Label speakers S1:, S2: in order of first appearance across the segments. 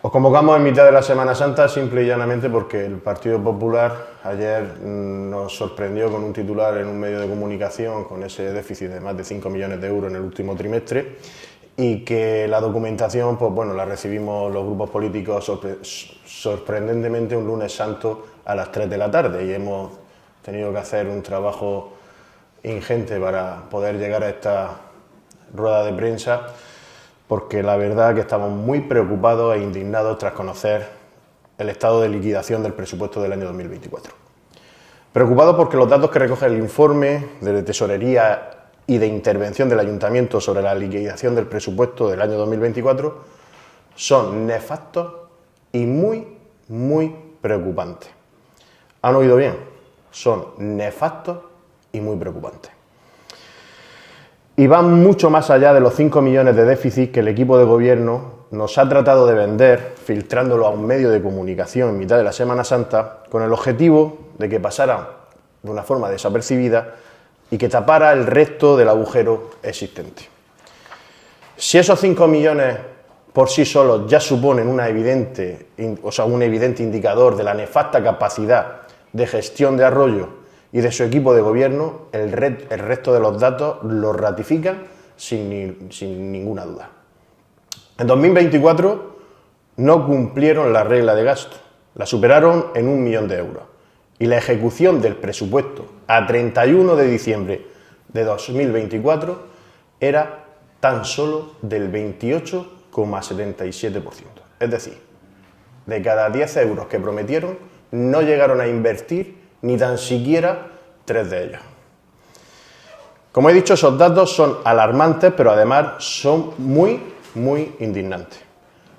S1: Os convocamos en mitad de la Semana Santa simple y llanamente porque el Partido Popular ayer nos sorprendió con un titular en un medio de comunicación con ese déficit de más de 5 millones de euros en el último trimestre y que la documentación, pues bueno, la recibimos los grupos políticos sorprendentemente un lunes santo a las 3 de la tarde y hemos tenido que hacer un trabajo ingente para poder llegar a esta rueda de prensa, porque la verdad que estamos muy preocupados e indignados tras conocer el estado de liquidación del presupuesto del año 2024. Preocupados porque los datos que recoge el informe de Tesorería y de intervención del Ayuntamiento sobre la liquidación del presupuesto del año 2024 son nefastos y muy preocupantes. ¿Han oído bien? Son nefastos y muy preocupantes. Y van mucho más allá de los 5 millones de déficit que el equipo de gobierno nos ha tratado de vender, filtrándolo a un medio de comunicación en mitad de la Semana Santa, con el objetivo de que pasara de una forma desapercibida y que tapara el resto del agujero existente. Si esos 5 millones por sí solos ya suponen un evidente indicador de la nefasta capacidad de gestión de Arroyo y de su equipo de gobierno, el resto de los datos lo ratifican sin ninguna duda. En 2024 no cumplieron la regla de gasto, la superaron en 1 millón de euros y la ejecución del presupuesto a 31 de diciembre de 2024 era tan solo del 28,77%. Es decir, de cada 10 euros que prometieron, no llegaron a invertir ni tan siquiera 3 de ellos. Como he dicho, esos datos son alarmantes, pero además son muy indignantes.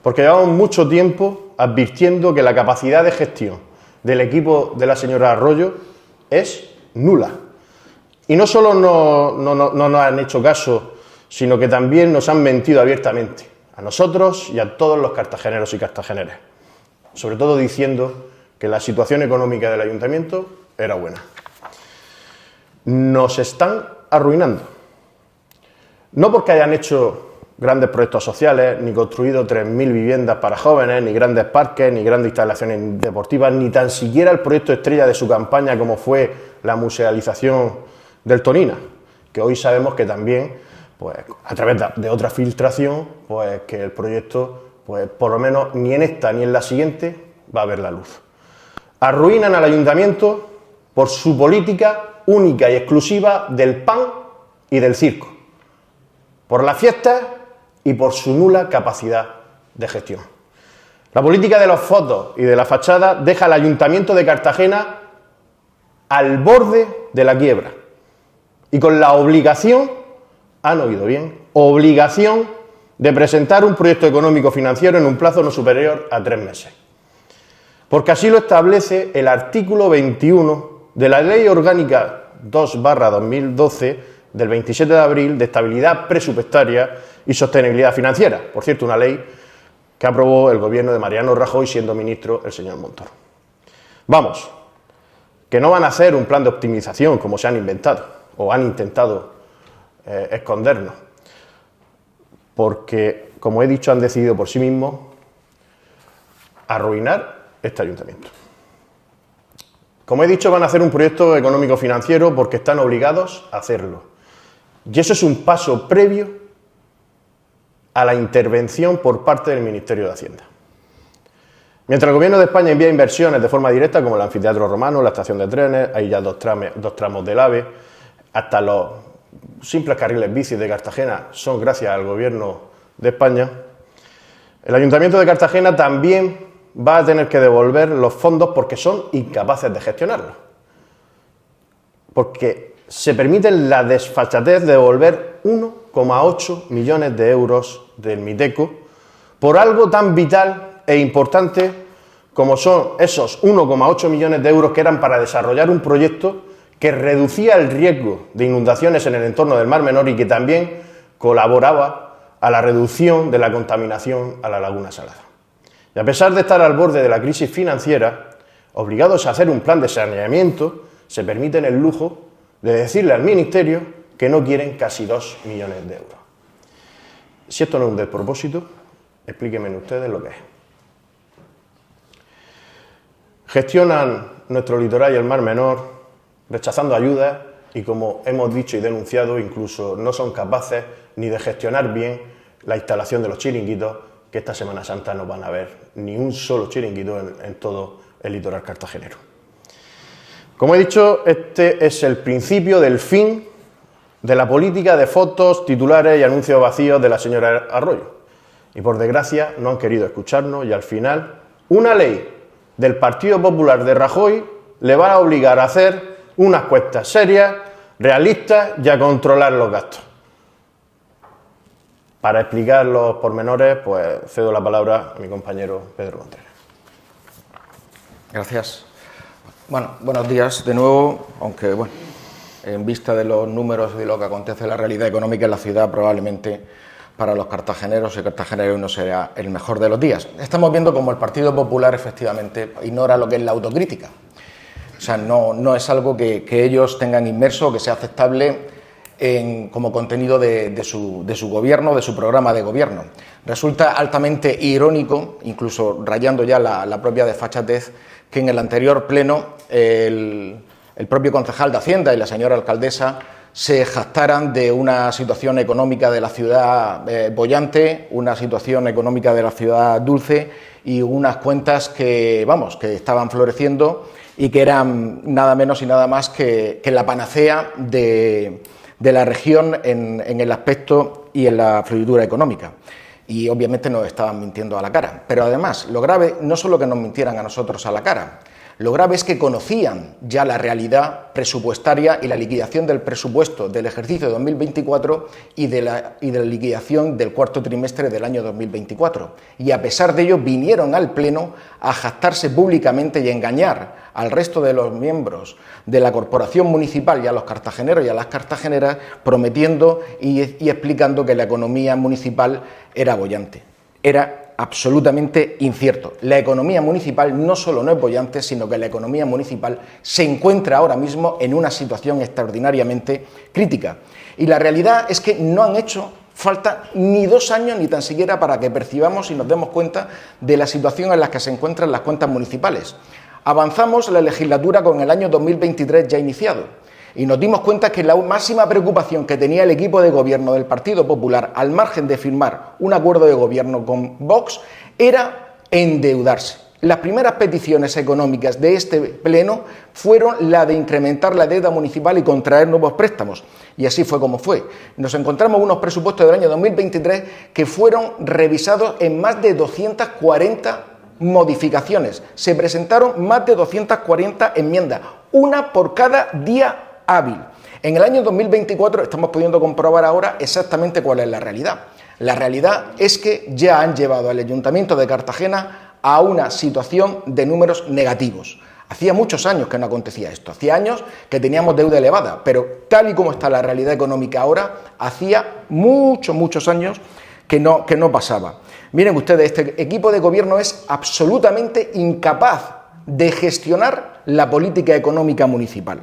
S1: Porque llevamos mucho tiempo advirtiendo que la capacidad de gestión del equipo de la señora Arroyo es nula. Y no solo no nos han hecho caso, sino que también nos han mentido abiertamente, a nosotros y a todos los cartageneros y cartageneras. Sobre todo diciendo que la situación económica del ayuntamiento era buena. Nos están arruinando. No porque hayan hecho grandes proyectos sociales, ni construido 3.000 viviendas para jóvenes, ni grandes parques, ni grandes instalaciones deportivas, ni tan siquiera el proyecto estrella de su campaña como fue la musealización del Tonina, que hoy sabemos que también, pues a través de otra filtración, pues que el proyecto, pues por lo menos ni en esta ni en la siguiente va a ver la luz. Arruinan al ayuntamiento por su política única y exclusiva del pan y del circo, por las fiestas y por su nula capacidad de gestión. La política de las fotos y de la fachada deja al ayuntamiento de Cartagena al borde de la quiebra y con la obligación, han oído bien, obligación de presentar un proyecto económico financiero en un plazo no superior a 3 meses. Porque así lo establece el artículo 21 de la Ley Orgánica 2/2012 del 27 de abril de Estabilidad Presupuestaria y Sostenibilidad Financiera. Por cierto, una ley que aprobó el gobierno de Mariano Rajoy siendo ministro el señor Montoro. Vamos, que no van a hacer un plan de optimización como se han inventado o han intentado escondernos, porque, como he dicho, han decidido por sí mismos arruinar este ayuntamiento. Como he dicho, van a hacer un proyecto económico-financiero porque están obligados a hacerlo. Y eso es un paso previo a la intervención por parte del Ministerio de Hacienda. Mientras el Gobierno de España envía inversiones de forma directa, como el anfiteatro romano, la estación de trenes, hay ya dos tramos del AVE, hasta los simples carriles bici de Cartagena son gracias al Gobierno de España, el Ayuntamiento de Cartagena también va a tener que devolver los fondos porque son incapaces de gestionarlos. Porque se permiten la desfachatez de devolver 1,8 millones de euros del Miteco por algo tan vital e importante como son esos 1,8 millones de euros que eran para desarrollar un proyecto que reducía el riesgo de inundaciones en el entorno del Mar Menor y que también colaboraba a la reducción de la contaminación a la Laguna Salada. Y a pesar de estar al borde de la crisis financiera, obligados a hacer un plan de saneamiento, se permiten el lujo de decirle al Ministerio que no quieren casi 2 millones de euros. Si esto no es un despropósito, explíquenme ustedes lo que es. Gestionan nuestro litoral y el Mar Menor rechazando ayudas y, como hemos dicho y denunciado, incluso no son capaces ni de gestionar bien la instalación de los chiringuitos, que esta Semana Santa no van a ver ni un solo chiringuito en todo el litoral cartagenero. Como he dicho, este es el principio del fin de la política de fotos, titulares y anuncios vacíos de la señora Arroyo. Y por desgracia no han querido escucharnos y al final una ley del Partido Popular de Rajoy le va a obligar a hacer unas cuentas serias, realistas y a controlar los gastos. Para explicar los pormenores, pues cedo la palabra a mi compañero Pedro Contreras.
S2: Gracias. Bueno, buenos días de nuevo, aunque bueno, en vista de los números y de lo que acontece en la realidad económica en la ciudad, probablemente para los cartageneros y cartageneros no será el mejor de los días. Estamos viendo cómo el Partido Popular efectivamente ignora lo que es la autocrítica. O sea, no es algo que ellos tengan inmerso, que sea aceptable como contenido de su gobierno, de su programa de gobierno. Resulta altamente irónico, incluso rayando ya la propia desfachatez, que en el anterior pleno el propio concejal de Hacienda y la señora alcaldesa se jactaran de una situación económica de la ciudad boyante, una situación económica de la ciudad dulce y unas cuentas que estaban floreciendo y que eran nada menos y nada más que la panacea de la región en el aspecto y en la fluidura económica. Y obviamente nos estaban mintiendo a la cara. Pero además, lo grave no solo que nos mintieran a nosotros a la cara, lo grave es que conocían ya la realidad presupuestaria y la liquidación del presupuesto del ejercicio de 2024 y de la liquidación del cuarto trimestre del año 2024. Y a pesar de ello vinieron al Pleno a jactarse públicamente y engañar al resto de los miembros de la corporación municipal y a los cartageneros y a las cartageneras, prometiendo y explicando que la economía municipal era boyante. Era absolutamente incierto. La economía municipal no solo no es boyante, sino que la economía municipal se encuentra ahora mismo en una situación extraordinariamente crítica. Y la realidad es que no han hecho falta ni 2 años ni tan siquiera para que percibamos y nos demos cuenta de la situación en la que se encuentran las cuentas municipales. Avanzamos la legislatura con el año 2023 ya iniciado. Y nos dimos cuenta que la máxima preocupación que tenía el equipo de gobierno del Partido Popular, al margen de firmar un acuerdo de gobierno con Vox, era endeudarse. Las primeras peticiones económicas de este pleno fueron la de incrementar la deuda municipal y contraer nuevos préstamos. Y así fue como fue. Nos encontramos unos presupuestos del año 2023 que fueron revisados en más de 240 modificaciones. Se presentaron más de 240 enmiendas, una por cada día hábil. En el año 2024 estamos pudiendo comprobar ahora exactamente cuál es la realidad. La realidad es que ya han llevado al Ayuntamiento de Cartagena a una situación de números negativos. Hacía muchos años que no acontecía esto, hacía años que teníamos deuda elevada, pero tal y como está la realidad económica ahora, hacía muchos años que no pasaba. Miren ustedes, este equipo de gobierno es absolutamente incapaz de gestionar la política económica municipal.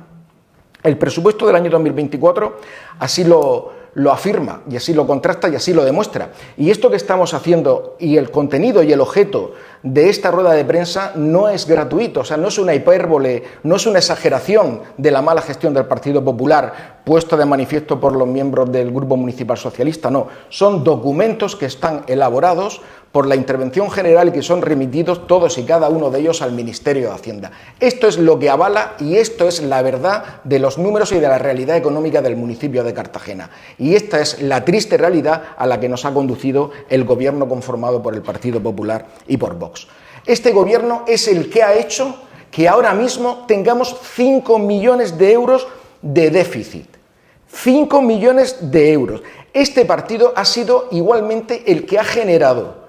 S2: El presupuesto del año 2024 así lo afirma y así lo contrasta y así lo demuestra. Y esto que estamos haciendo y el contenido y el objeto de esta rueda de prensa no es gratuito, o sea, no es una hipérbole, no es una exageración de la mala gestión del Partido Popular puesta de manifiesto por los miembros del Grupo Municipal Socialista, no. Son documentos que están elaborados por la intervención general y que son remitidos todos y cada uno de ellos al Ministerio de Hacienda. Esto es lo que avala y esto es la verdad de los números y de la realidad económica del municipio de Cartagena. Y esta es la triste realidad a la que nos ha conducido el gobierno conformado por el Partido Popular y por Vox. Este gobierno es el que ha hecho que ahora mismo tengamos 5 millones de euros de déficit. 5 millones de euros. Este partido ha sido igualmente el que ha generado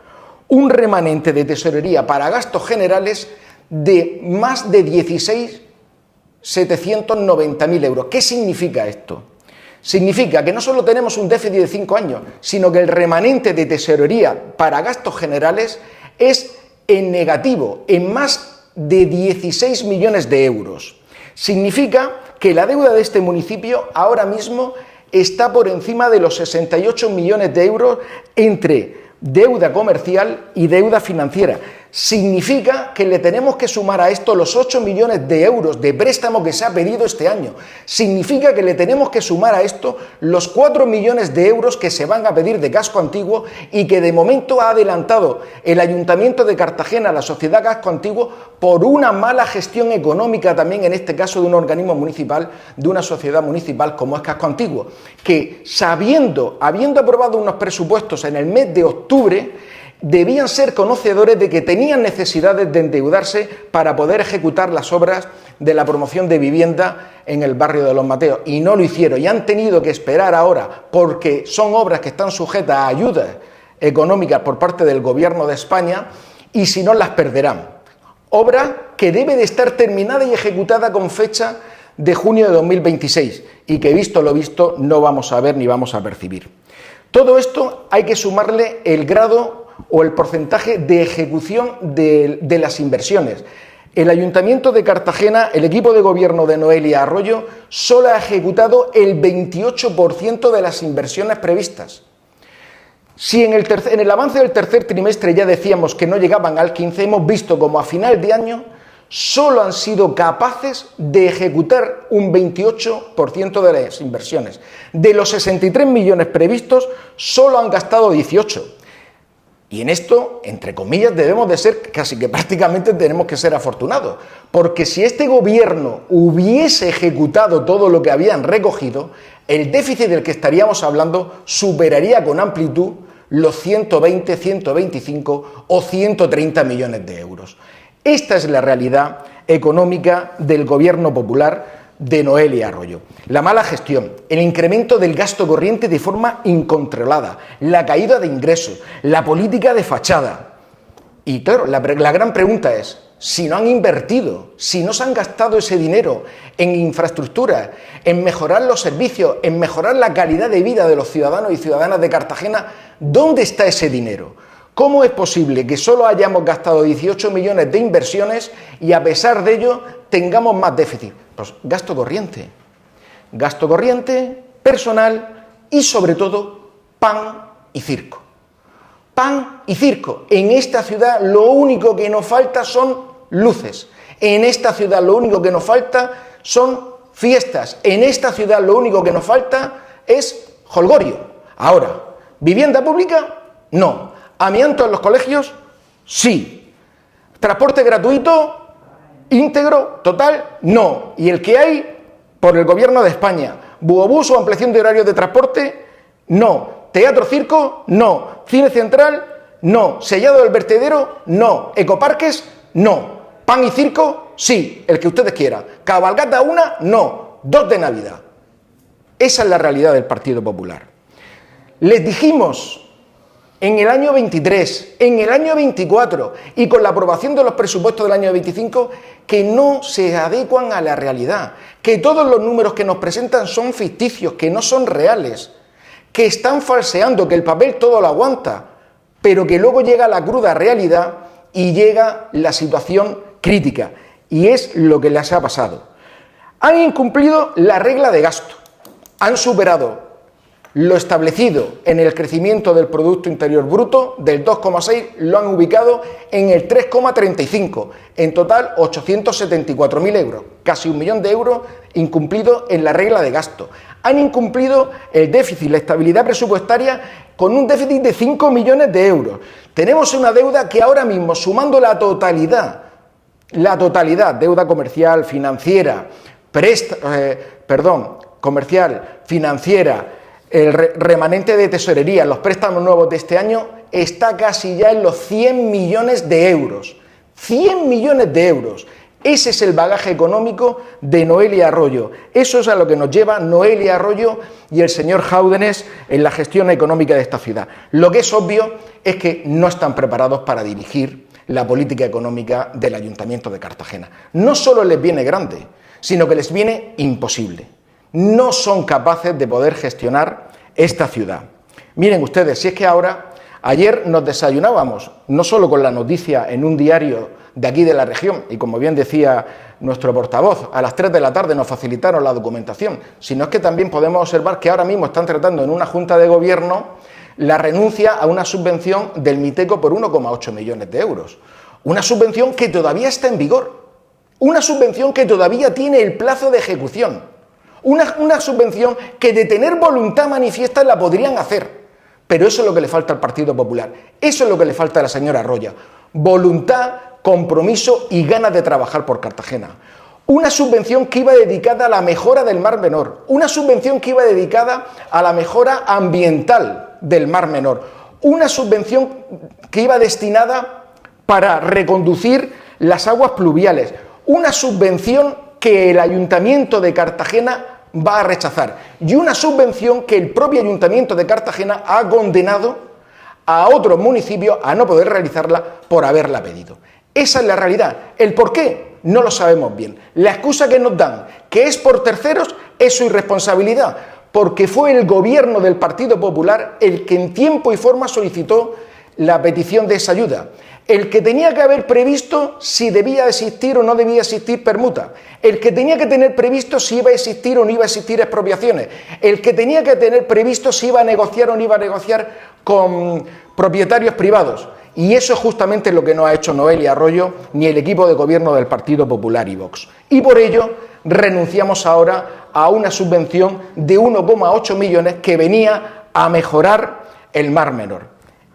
S2: un remanente de tesorería para gastos generales de más de 16.790.000 euros. ¿Qué significa esto? Significa que no solo tenemos un déficit de 5 años, sino que el remanente de tesorería para gastos generales es en negativo, en más de 16 millones de euros. Significa que la deuda de este municipio ahora mismo está por encima de los 68 millones de euros entre deuda comercial y deuda financiera. significa que le tenemos que sumar a esto los 8 millones de euros de préstamo que se ha pedido este año. Significa que le tenemos que sumar a esto los 4 millones de euros que se van a pedir de casco antiguo y que de momento ha adelantado el Ayuntamiento de Cartagena a la sociedad Casco Antiguo por una mala gestión económica también, en este caso de un organismo municipal, de una sociedad municipal como es Casco Antiguo, que habiendo aprobado unos presupuestos en el mes de octubre, debían ser conocedores de que tenían necesidades de endeudarse para poder ejecutar las obras de la promoción de vivienda en el barrio de Los Mateos, y no lo hicieron, y han tenido que esperar ahora, porque son obras que están sujetas a ayudas económicas por parte del Gobierno de España, y si no las perderán. Obra que debe de estar terminada y ejecutada con fecha de junio de 2026, y que visto lo visto no vamos a ver ni vamos a percibir. Todo esto hay que sumarle el grado o el porcentaje de ejecución de las inversiones. El Ayuntamiento de Cartagena, el equipo de gobierno de Noelia Arroyo, solo ha ejecutado el 28% de las inversiones previstas. Si en el avance del tercer trimestre ya decíamos que no llegaban al 15%, hemos visto como a final de año solo han sido capaces de ejecutar un 28% de las inversiones. De los 63 millones previstos, solo han gastado 18. Y en esto, entre comillas, debemos de ser, casi que prácticamente tenemos que ser afortunados, porque si este gobierno hubiese ejecutado todo lo que habían recogido, el déficit del que estaríamos hablando superaría con amplitud los 120, 125 o 130 millones de euros. Esta es la realidad económica del gobierno popular de Noelia Arroyo. La mala gestión, el incremento del gasto corriente de forma incontrolada, la caída de ingresos, la política de fachada. Y claro, la gran pregunta es, si no han invertido, si no se han gastado ese dinero en infraestructura, en mejorar los servicios, en mejorar la calidad de vida de los ciudadanos y ciudadanas de Cartagena, ¿dónde está ese dinero? ¿Cómo es posible que solo hayamos gastado 18 millones de inversiones y a pesar de ello tengamos más déficit? Pues gasto corriente, personal y sobre todo pan y circo. Pan y circo. En esta ciudad lo único que nos falta son luces. En esta ciudad lo único que nos falta son fiestas. En esta ciudad lo único que nos falta es jolgorio. Ahora, ¿vivienda pública? No. ¿Amianto en los colegios? Sí. ¿Transporte gratuito? ¿Íntegro? ¿Total? No. ¿Y el que hay? Por el Gobierno de España. ¿Buobús o ampliación de horarios de transporte? No. ¿Teatro circo? No. ¿Cine central? No. ¿Sellado del vertedero? No. ¿Ecoparques? No. ¿Pan y circo? Sí, el que ustedes quieran. ¿Cabalgata una? No. 2 de Navidad. Esa es la realidad del Partido Popular. Les dijimos en el año 23, en el año 24 y con la aprobación de los presupuestos del año 25 que no se adecuan a la realidad, que todos los números que nos presentan son ficticios, que no son reales, que están falseando, que el papel todo lo aguanta, pero que luego llega la cruda realidad y llega la situación crítica, y es lo que les ha pasado. Han incumplido la regla de gasto, han superado lo establecido en el crecimiento del Producto Interior Bruto del 2,6, lo han ubicado en el 3,35, en total 874.000 euros, casi 1 millón de euros incumplidos en la regla de gasto. Han incumplido el déficit, la estabilidad presupuestaria, con un déficit de 5 millones de euros. Tenemos una deuda que ahora mismo, sumando la totalidad, deuda comercial, financiera, comercial, financiera, el remanente de tesorería, los préstamos nuevos de este año, está casi ya en los 100 millones de euros. 100 millones de euros. Ese es el bagaje económico de Noelia Arroyo. Eso es a lo que nos lleva Noelia Arroyo y el señor Jáudenes en la gestión económica de esta ciudad. Lo que es obvio es que no están preparados para dirigir la política económica del Ayuntamiento de Cartagena. No solo les viene grande, sino que les viene imposible. No son capaces de poder gestionar esta ciudad. Miren ustedes, si es que ayer nos desayunábamos, no solo con la noticia en un diario de aquí de la región, y como bien decía nuestro portavoz, a las 3 de la tarde nos facilitaron la documentación, sino es que también podemos observar que ahora mismo están tratando en una junta de gobierno la renuncia a una subvención del Miteco por 1,8 millones de euros. Una subvención que todavía está en vigor, una subvención que todavía tiene el plazo de ejecución, una subvención que de tener voluntad manifiesta la podrían hacer. Pero eso es lo que le falta al Partido Popular, eso es lo que le falta a la señora Roya: voluntad, compromiso y ganas de trabajar por Cartagena. Una subvención que iba dedicada a la mejora del Mar Menor, una subvención que iba dedicada a la mejora ambiental del Mar Menor, una subvención que iba destinada para reconducir las aguas pluviales, una subvención que el Ayuntamiento de Cartagena va a rechazar y una subvención que el propio Ayuntamiento de Cartagena ha condenado a otros municipios a no poder realizarla por haberla pedido. Esa es la realidad. ¿El por qué? No lo sabemos bien. La excusa que nos dan, que es por terceros, es su irresponsabilidad, porque fue el gobierno del Partido Popular el que en tiempo y forma solicitó la petición de esa ayuda, el que tenía que haber previsto si debía existir o no debía existir permuta, el que tenía que tener previsto si iba a existir o no iba a existir expropiaciones, el que tenía que tener previsto si iba a negociar o no iba a negociar con propietarios privados. Y eso es justamente lo que no ha hecho Noelia Arroyo ni el equipo de gobierno del Partido Popular y Vox. Y por ello renunciamos ahora a una subvención de 1,8 millones que venía a mejorar el Mar Menor.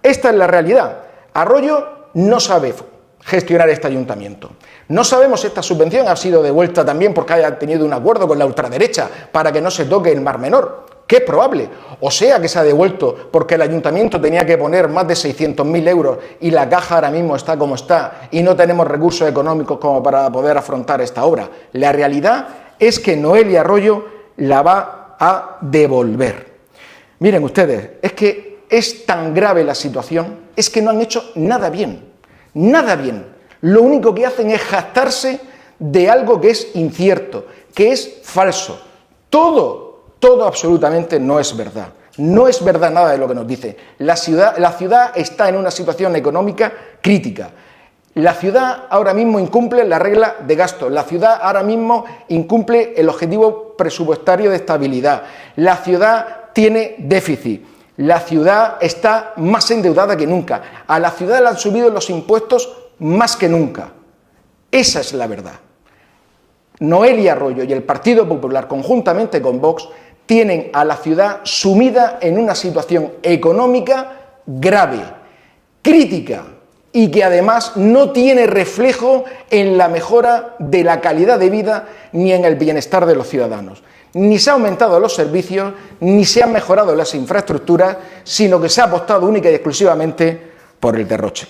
S2: Esta es la realidad. Arroyo no sabe gestionar este ayuntamiento. No sabemos si esta subvención ha sido devuelta también porque haya tenido un acuerdo con la ultraderecha para que no se toque el Mar Menor, que es probable, o sea que se ha devuelto porque el ayuntamiento tenía que poner más de 600.000 euros y la caja ahora mismo está como está y no tenemos recursos económicos como para poder afrontar esta obra. La realidad es que Noelia Arroyo la va a devolver. Miren ustedes, es que es tan grave la situación, es que no han hecho nada bien, nada bien. Lo único que hacen es jactarse de algo que es incierto, que es falso. Todo absolutamente no es verdad. No es verdad nada de lo que nos dice. La ciudad está en una situación económica crítica. La ciudad ahora mismo incumple la regla de gasto. La ciudad ahora mismo incumple el objetivo presupuestario de estabilidad. La ciudad tiene déficit. La ciudad está más endeudada que nunca. A la ciudad le han subido los impuestos más que nunca. Esa es la verdad. Noelia Arroyo y el Partido Popular, conjuntamente con Vox, tienen a la ciudad sumida en una situación económica grave, crítica, y que además no tiene reflejo en la mejora de la calidad de vida ni en el bienestar de los ciudadanos. Ni se han aumentado los servicios, ni se han mejorado las infraestructuras, sino que se ha apostado única y exclusivamente por el derroche.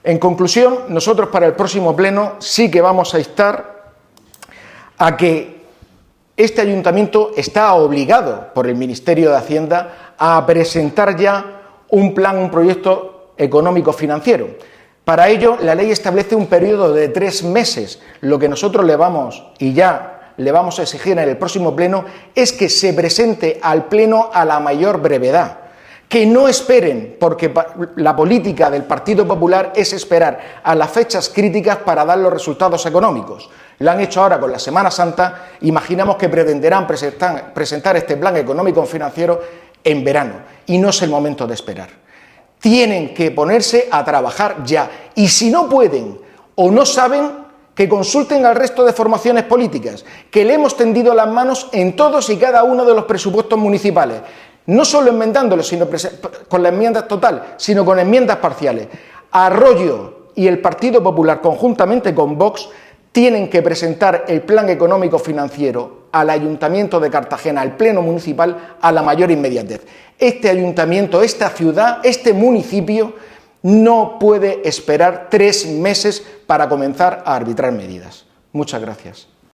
S2: En conclusión, nosotros para el próximo pleno sí que vamos a instar a que este ayuntamiento está obligado por el Ministerio de Hacienda a presentar ya un plan, un proyecto económico-financiero. Para ello, la ley establece un periodo de 3 meses. Lo que nosotros le vamos a exigir en el próximo pleno es que se presente al pleno a la mayor brevedad. Que no esperen, porque la política del Partido Popular es esperar a las fechas críticas para dar los resultados económicos. Lo han hecho ahora con la Semana Santa, imaginamos que pretenderán presentar este plan económico-financiero en verano, y no es el momento de esperar. Tienen que ponerse a trabajar ya, y si no pueden o no saben, que consulten al resto de formaciones políticas, que le hemos tendido las manos en todos y cada uno de los presupuestos municipales, no solo enmendándolos, sino con la enmienda total, sino con enmiendas parciales. Arroyo y el Partido Popular, conjuntamente con Vox, tienen que presentar el plan económico-financiero al Ayuntamiento de Cartagena, al Pleno Municipal, a la mayor inmediatez. Este ayuntamiento, esta ciudad, este municipio no puede esperar 3 meses para comenzar a arbitrar medidas. Muchas gracias.